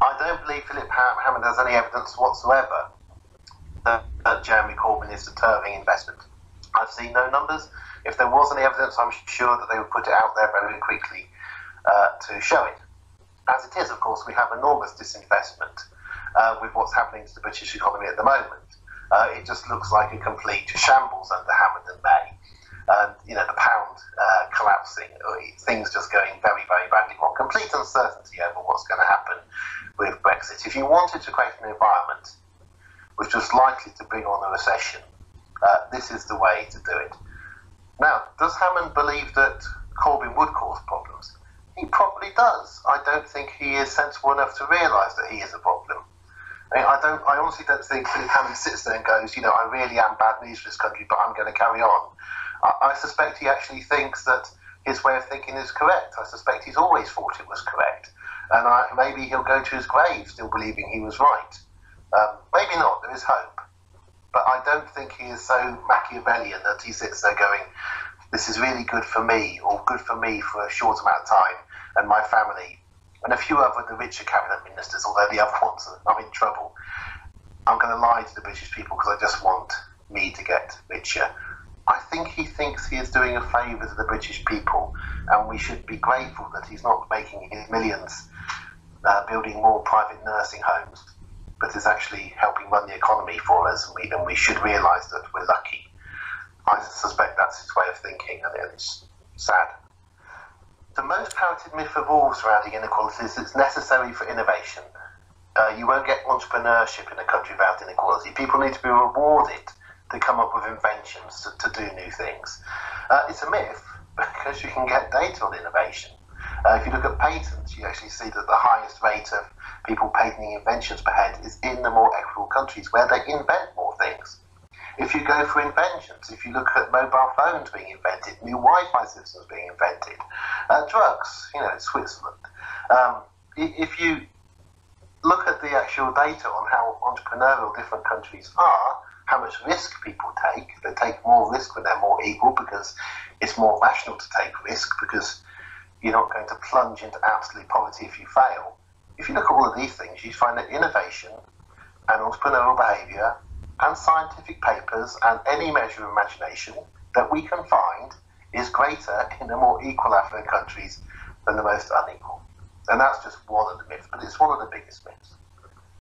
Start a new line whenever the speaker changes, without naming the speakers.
I don't believe Philip Hammond has any evidence whatsoever that Jeremy Corbyn is deterring investment. I've seen no numbers. If there was any evidence, I'm sure that they would put it out there very quickly to show it. As it is, of course, we have enormous disinvestment with what's happening to the British economy at the moment. It just looks like a complete shambles under Hammond and May. The pound collapsing, things just going very, very badly wrong. Complete uncertainty over what's going to happen with Brexit. If you wanted to create an environment which was likely to bring on a recession, this is the way to do it. Now, does Hammond believe that Corbyn would cause problems? He probably does. I don't think he is sensible enough to realise that he is a problem. I honestly don't think Philip Hammond sits there and goes, I really am bad news for this country, but I'm going to carry on. I suspect he actually thinks that his way of thinking is correct. I suspect he's always thought it was correct. And maybe he'll go to his grave still believing he was right. Maybe not, there is hope. But I don't think he is so Machiavellian that he sits there going, this is really good for me, or good for me for a short amount of time, and my family, and a few other the richer cabinet ministers, although the other ones are in trouble. I'm going to lie to the British people because I just want me to get richer. I think he thinks he is doing a favour to the British people, and we should be grateful that he's not making his millions building more private nursing homes, but is actually helping run the economy for us, and we should realise that we're lucky. I suspect that's his way of thinking, and it's sad. The most parroted myth of all surrounding inequality is it's necessary for innovation. You won't get entrepreneurship in a country without inequality. People need to be rewarded to come up with inventions to do new things. It's a myth because you can get data on innovation. If you look at patents, you actually see that the highest rate of people patenting inventions per head is in the more equitable countries where they invent more things. If you go for inventions, if you look at mobile phones being invented, new Wi-Fi systems being invented, drugs, Switzerland. If you look at the actual data on how entrepreneurial different countries are, how much risk people take, they take more risk when they're more equal because it's more rational to take risk because you're not going to plunge into absolute poverty if you fail. If you look at all of these things, you find that innovation and entrepreneurial behaviour and scientific papers and any measure of imagination that we can find is greater in the more equal affluent countries than the most unequal. And that's just one of the myths, but it's one of the biggest myths.